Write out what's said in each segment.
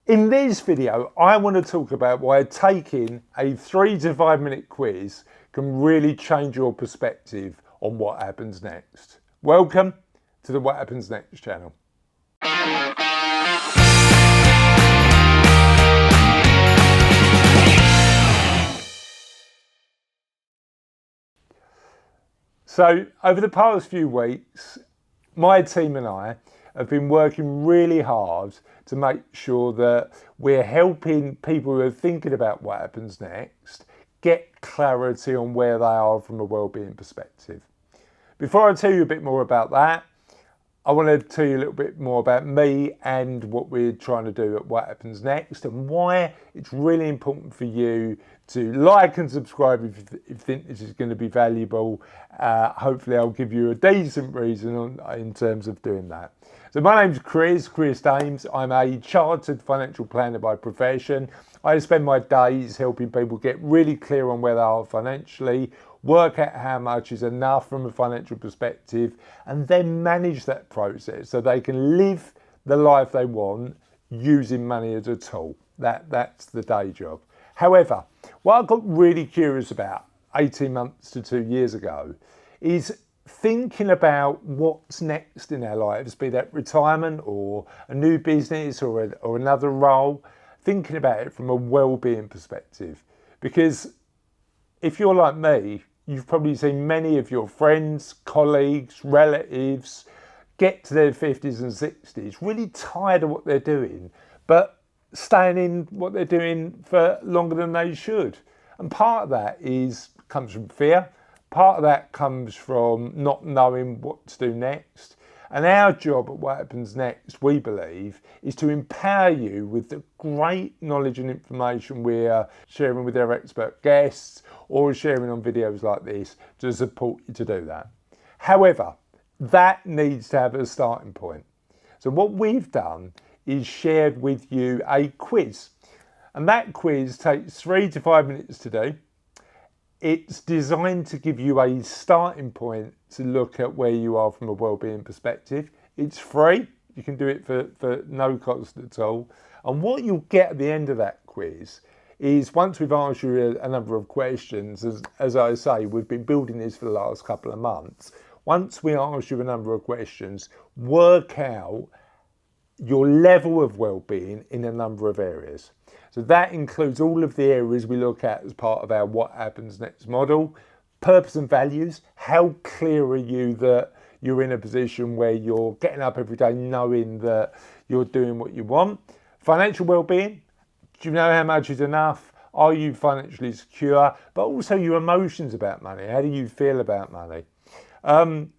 In this video, I want to talk about why taking a 3 to 5 minute quiz can really change your perspective on what happens next. Welcome to the What Happens Next channel. So over the past few weeks, my team and I have been working really hard to make sure that we're helping people who are thinking about what happens next get clarity on where they are from a wellbeing perspective. Before I tell you a bit more about that, I want to tell you a little bit more about me and what we're trying to do at What Happens Next and why it's really important for you to like and subscribe if you think this is going to be valuable. Hopefully I'll give you a decent reason in terms of doing that. So my name's Chris Daems. I'm a chartered financial planner by profession. I spend my days helping people get really clear on where they are financially, work out how much is enough from a financial perspective, and then manage that process so they can live the life they want using money as a tool. That's the day job. However, what I got really curious about 18 months to 2 years ago is thinking about what's next in our lives, be that retirement or a new business or another role, thinking about it from a well-being perspective. Because if you're like me, you've probably seen many of your friends, colleagues, relatives get to their 50s and 60s really tired of what they're doing, but staying in what they're doing for longer than they should. And part of that comes from fear. Part of that comes from not knowing what to do next. And our job at What Happens Next, we believe, is to empower you with the great knowledge and information we're sharing with our expert guests or sharing on videos like this to support you to do that. However, that needs to have a starting point. So what we've done is shared with you a quiz. And that quiz takes 3 to 5 minutes to do. It's designed to give you a starting point to look at where you are from a wellbeing perspective. It's free. You can do it for no cost at all. And what you'll get at the end of that quiz is, once we've asked you a number of questions, as I say, we've been building this for the last couple of months. Once we ask you a number of questions, work out your level of well-being in a number of areas. So that includes all of the areas we look at as part of our What Happens Next model. Purpose and values. How clear are you that you're in a position where you're getting up every day knowing that you're doing what you want? Financial well-being. Do you know how much is enough? Are you financially secure? But also your emotions about money. How do you feel about money?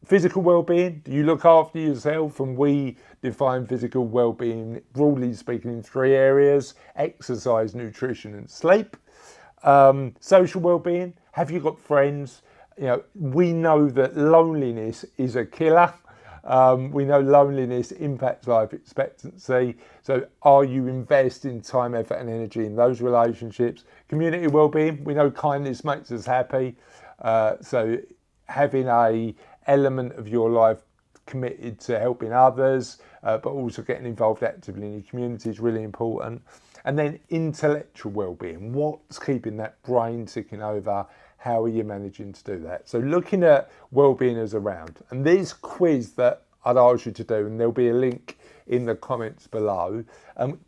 Physical well-being. Do you look after yourself? And we define physical well-being, broadly speaking, in 3 areas: exercise, nutrition, and sleep. Social well-being. Have you got friends? We know that loneliness is a killer. We know loneliness impacts life expectancy. So are you investing time, effort, and energy in those relationships? Community well-being. We know kindness makes us happy. So having a element of your life committed to helping others, but also getting involved actively in your community is really important. And then intellectual well-being. What's keeping that brain ticking over? How are you managing to do that? So looking at well-being as a round. And this quiz that I'd ask you to do, and there'll be a link in the comments below,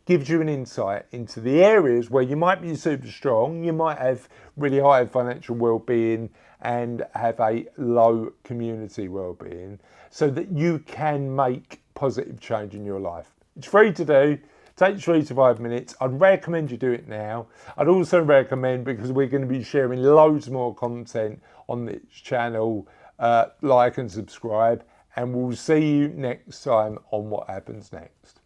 gives you an insight into the areas where you might be super strong, you might have really high financial well-being and have a low community well-being, so that you can make positive change in your life. It's free to do. Takes 3 to 5 minutes. I'd recommend you do it now. I'd also recommend, because we're going to be sharing loads more content on this channel, like and subscribe, and we'll see you next time on What Happens Next.